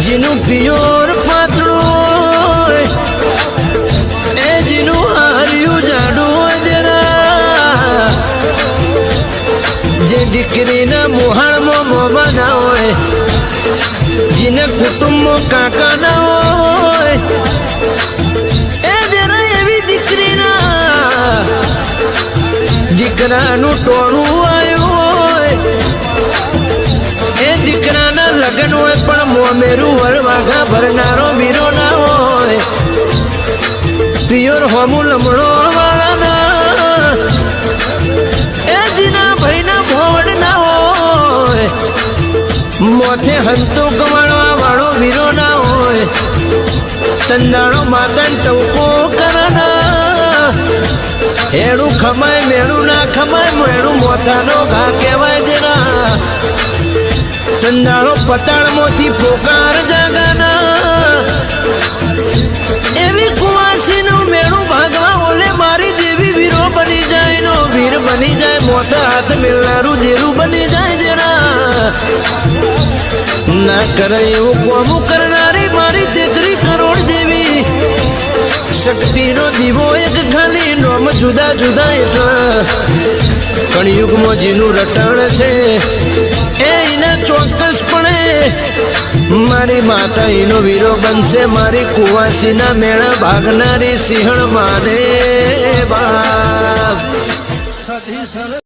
જીનું pure પાતળું એ જીનું હાર્યું જાડું જરા જે દીકરીના મોહાળમાં મોબા ના હોય જીને કુટુંબમાં કાકા ના હોય એ જરા એવી દીકરીના દીકરાનું ટોળું આવ્યું હોય એ દીકરાના લગ્ન હોય પણ મોમેરું વરવાઘા ભરનારો વીરો ના હોય પિયોર હોમું લમણો વાળાના એ જીના ભાઈના ભોવડ ના હોય મોથે હંતો કમાડવા વાળો વીરો ના હોય તંદાણો માતાને ટવકો કરાના હેડું ખમાય મેળું ના ખમાય મેળું મોથાનો ઘા કહેવાય જરા તંદાળો પતાળમાંથી પોકાર જાગાના એવી કુવાસીનું મેળું ભાગવા ઓલે મારી જેવી વીરો બની જાય નો વીર બની જાય મોટા હાથ મેળનારું જેરું બની જાય જરા ના કરે એવું કોમું કરનારી મારી 33 કરોડ જેવી શક્તિનો દીવો એક ખાલી નોમ જુદા જુદા એટલા કળિયુગમાં જેનું રટણ છે એના ચોક્કસપણે મારી માતા એનો વીરો બનશે મારી કુવાસીના મેળા ભાગનારી સિંહણ માને બાપ